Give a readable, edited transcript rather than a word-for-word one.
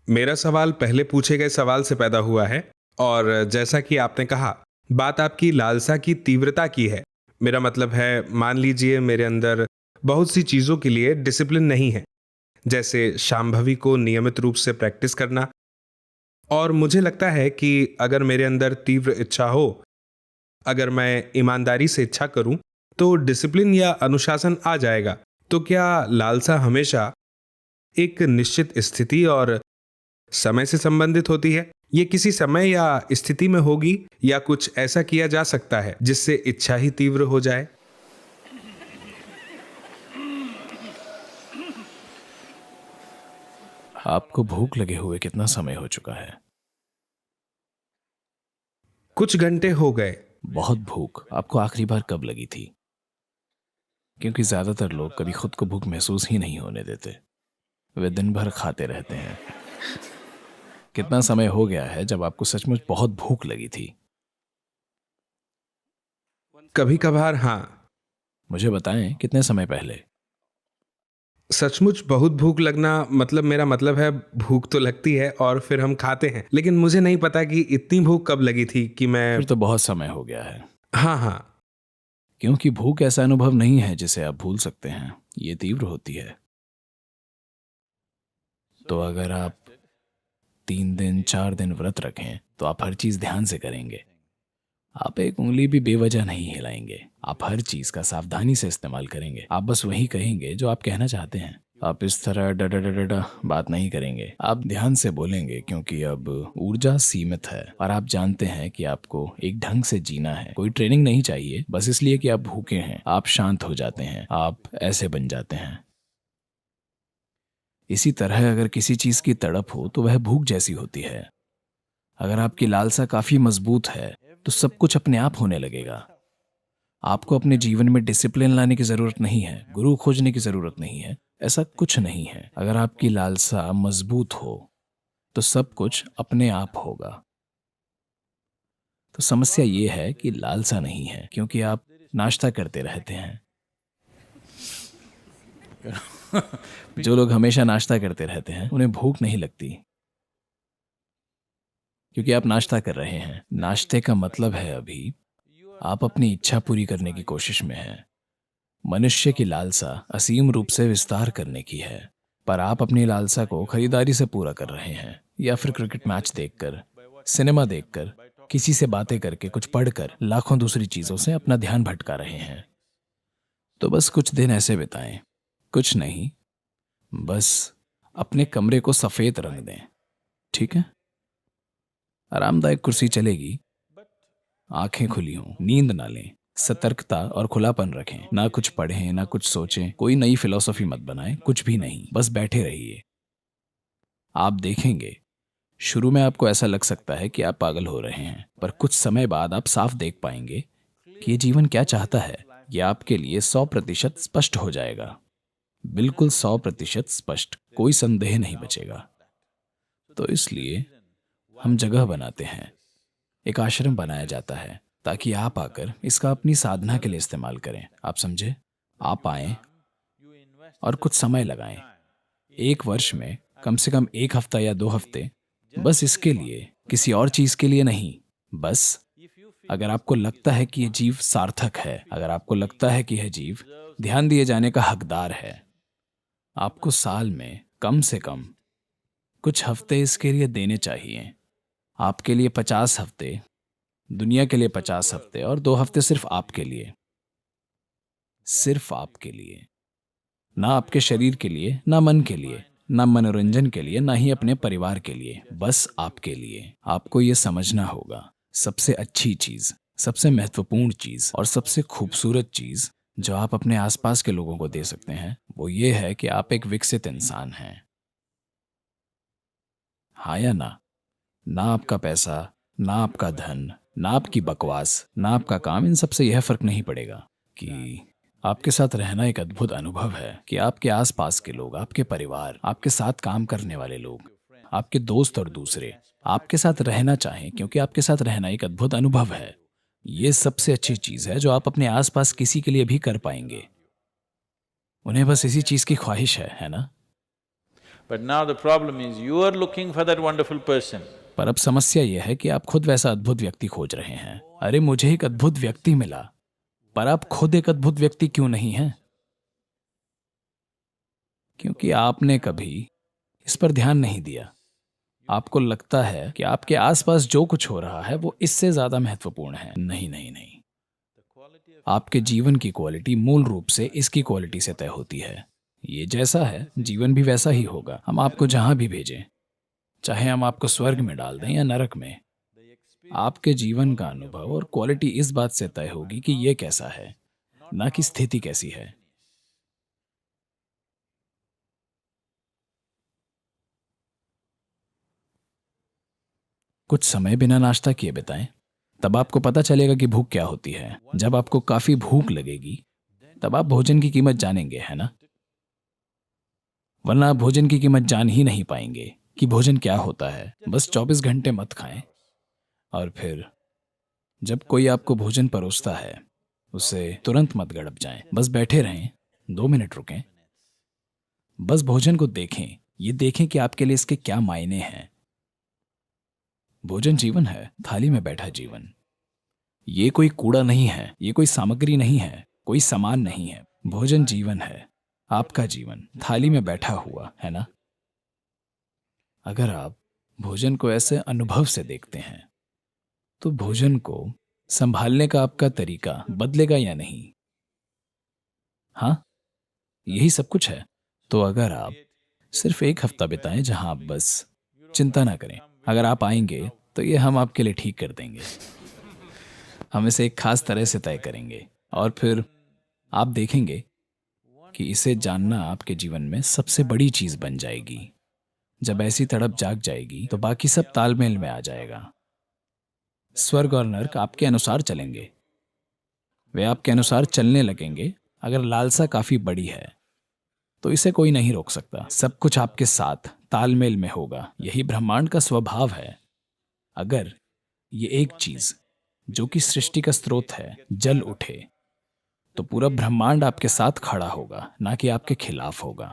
मेरा सवाल पहले पूछे गए सवाल से पैदा हुआ है और जैसा कि आपने कहा, बात आपकी लालसा की तीव्रता की है। मेरा मतलब है, मान लीजिए मेरे अंदर बहुत सी चीज़ों के लिए डिसिप्लिन नहीं है, जैसे शांभवी को नियमित रूप से प्रैक्टिस करना। और मुझे लगता है कि अगर मेरे अंदर तीव्र इच्छा हो, अगर मैं ईमानदारी से इच्छा करूं, तो डिसिप्लिन या अनुशासन आ जाएगा। तो क्या लालसा हमेशा एक निश्चित स्थिति और समय से संबंधित होती है? ये किसी समय या स्थिति में होगी, या कुछ ऐसा किया जा सकता है जिससे इच्छा ही तीव्र हो जाए? आपको भूख लगे हुए कितना समय हो चुका है? कुछ घंटे हो गए। बहुत भूख आपको आखिरी बार कब लगी थी? क्योंकि ज्यादातर लोग कभी खुद को भूख महसूस ही नहीं होने देते। वे दिन भर खाते रहते हैं। कितना समय हो गया है जब आपको सचमुच बहुत भूख लगी थी? कभी कभार हाँ। मुझे बताएं, कितने समय पहले? सचमुच बहुत भूख लगना, मतलब मेरा मतलब है, भूख तो लगती है और फिर हम खाते हैं, लेकिन मुझे नहीं पता कि इतनी भूख कब लगी थी कि मैं। फिर तो बहुत समय हो गया है। हाँ हाँ। क्योंकि भूख ऐसा अनुभव नहीं है जिसे आप भूल सकते हैं। ये तीव्र होती है। तो अगर आप 3 दिन 4 दिन व्रत रखें तो आप हर चीज ध्यान से करेंगे। आप एक उंगली भी बेवजह नहीं हिलाएंगे। आप हर चीज का सावधानी से इस्तेमाल करेंगे। आप बस वही कहेंगे जो आप कहना चाहते हैं। आप इस तरह डा डा डा डा डा बात नहीं करेंगे। आप ध्यान से बोलेंगे, क्योंकि अब ऊर्जा सीमित है और आप जानते हैं कि आपको एक ढंग से जीना है। कोई ट्रेनिंग नहीं चाहिए, बस इसलिए कि आप भूखे हैं आप शांत हो जाते हैं। आप ऐसे बन जाते हैं। इसी तरह अगर किसी चीज की तड़प हो तो वह भूख जैसी होती है। अगर आपकी लालसा काफी मजबूत है तो सब कुछ अपने आप होने लगेगा। आपको अपने जीवन में डिसिप्लिन लाने की जरूरत नहीं है, गुरु खोजने की जरूरत नहीं है, ऐसा कुछ नहीं है। अगर आपकी लालसा मजबूत हो तो सब कुछ अपने आप होगा। तो समस्या ये है कि लालसा नहीं है, क्योंकि आप नाश्ता करते रहते हैं। जो लोग हमेशा नाश्ता करते रहते हैं उन्हें भूख नहीं लगती, क्योंकि आप नाश्ता कर रहे हैं। नाश्ते का मतलब है अभी आप अपनी इच्छा पूरी करने की कोशिश में हैं। मनुष्य की लालसा असीम रूप से विस्तार करने की है, पर आप अपनी लालसा को खरीदारी से पूरा कर रहे हैं, या फिर क्रिकेट मैच देखकर, सिनेमा देखकर, किसी से बातें करके, कुछ पढ़कर, लाखों दूसरी चीजों से अपना ध्यान भटका रहे हैं। तो बस कुछ दिन ऐसे बिताएं। कुछ नहीं, बस अपने कमरे को सफेद रंग दें। ठीक है? आरामदायक कुर्सी चलेगी। आंखें खुली हों, नींद ना लें। सतर्कता और खुलापन रखें। ना कुछ पढ़ें, ना कुछ सोचें। कोई नई फिलॉसफी मत बनाएं, कुछ भी नहीं, बस बैठे रहिए। आप देखेंगे, शुरू में आपको ऐसा लग सकता है कि आप पागल हो रहे हैं, पर कुछ समय बाद आप साफ देख पाएंगे कि ये जीवन क्या चाहता है। ये आपके लिए 100% स्पष्ट हो जाएगा। बिल्कुल 100% स्पष्ट, कोई संदेह नहीं बचेगा। तो इसलिए हम जगह बनाते हैं, एक आश्रम बनाया जाता है, ताकि आप आकर इसका अपनी साधना के लिए इस्तेमाल करें। आप समझे? आप आएं और कुछ समय लगाएं। 1 वर्ष में कम से कम 1 हफ्ता या 2 हफ्ते, बस इसके लिए, किसी और चीज के लिए नहीं। बस अगर आपको लगता है कि यह जीव सार्थक है, अगर आपको लगता है कि यह जीव ध्यान दिए जाने का हकदार है, आपको साल में कम से कम कुछ हफ्ते इसके लिए देने चाहिए। आपके लिए 50 हफ्ते, दुनिया के लिए 50 हफ्ते, और 2 हफ्ते सिर्फ आपके लिए। सिर्फ आपके लिए। ना आपके शरीर के लिए, ना मन के लिए, ना मनोरंजन के लिए, ना ही अपने परिवार के लिए, बस आपके लिए। आपको यह समझना होगा, सबसे अच्छी चीज, सबसे महत्वपूर्ण चीज और सबसे खूबसूरत चीज जो आप अपने आसपास के लोगों को दे सकते हैं, वो ये है कि आप एक विकसित इंसान हैं। हाँ या ना? ना आपका पैसा, ना आपका धन, ना आपकी बकवास, ना आपका काम, इन सब से यह फर्क नहीं पड़ेगा कि आपके साथ रहना एक अद्भुत अनुभव है। कि आपके आसपास के लोग, आपके परिवार, आपके साथ काम करने वाले लोग, आपके दोस्त और दूसरे आपके साथ रहना चाहें, क्योंकि आपके साथ रहना एक अद्भुत अनुभव है। ये सबसे अच्छी चीज है जो आप अपने आसपास किसी के लिए भी कर पाएंगे। उन्हें बस इसी चीज की ख्वाहिश है ना? But now the problem is you are looking for that wonderful person. पर अब समस्या यह है कि आप खुद वैसा अद्भुत व्यक्ति खोज रहे हैं। अरे मुझे एक अद्भुत व्यक्ति मिला, पर आप खुद एक अद्भुत व्यक्ति क्यों नहीं हैं? क्योंकि आपने कभी इस पर ध्यान नहीं दिया। आपको लगता है कि आपके आसपास जो कुछ हो रहा है वो इससे ज्यादा महत्वपूर्ण है। नहीं नहीं नहीं, आपके जीवन की क्वालिटी मूल रूप से इसकी क्वालिटी से तय होती है। ये जैसा है जीवन भी वैसा ही होगा। हम आपको जहां भी भेजें, चाहे हम आपको स्वर्ग में डाल दें या नरक में, आपके जीवन का अनुभव और क्वालिटी इस बात से तय होगी कि ये कैसा है, ना कि स्थिति कैसी है। कुछ समय बिना नाश्ता किए बिताएं, तब आपको पता चलेगा कि भूख क्या होती है। जब आपको काफी भूख लगेगी तब आप भोजन की कीमत जानेंगे, है ना? वरना आप भोजन की कीमत जान ही नहीं पाएंगे कि भोजन क्या होता है। बस 24 घंटे मत खाएं, और फिर जब कोई आपको भोजन परोसता है उसे तुरंत मत गड़प जाएं। बस बैठे रहें, 2 मिनट रुकें, बस भोजन को देखें। ये देखें कि आपके लिए इसके क्या मायने हैं। भोजन जीवन है, थाली में बैठा जीवन। ये कोई कूड़ा नहीं है, ये कोई सामग्री नहीं है, कोई सामान नहीं है। भोजन जीवन है, आपका जीवन थाली में बैठा हुआ है ना। अगर आप भोजन को ऐसे अनुभव से देखते हैं तो भोजन को संभालने का आपका तरीका बदलेगा या नहीं? हाँ, यही सब कुछ है। तो अगर आप सिर्फ 1 हफ्ता बिताएं जहां आप बस चिंता ना करें, अगर आप आएंगे तो ये हम आपके लिए ठीक कर देंगे। हम इसे एक खास तरह से तय करेंगे और फिर आप देखेंगे कि इसे जानना आपके जीवन में सबसे बड़ी चीज बन जाएगी। जब ऐसी तड़प जाग जाएगी तो बाकी सब तालमेल में आ जाएगा। स्वर्ग और नर्क आपके अनुसार चलेंगे, वे आपके अनुसार चलने लगेंगे। अगर लालसा काफी बड़ी है तो इसे कोई नहीं रोक सकता। सब कुछ आपके साथ तालमेल में होगा। यही ब्रह्मांड का स्वभाव है। अगर ये एक चीज जो कि सृष्टि का स्रोत है जल उठे तो पूरा ब्रह्मांड आपके साथ खड़ा होगा, ना कि आपके खिलाफ होगा।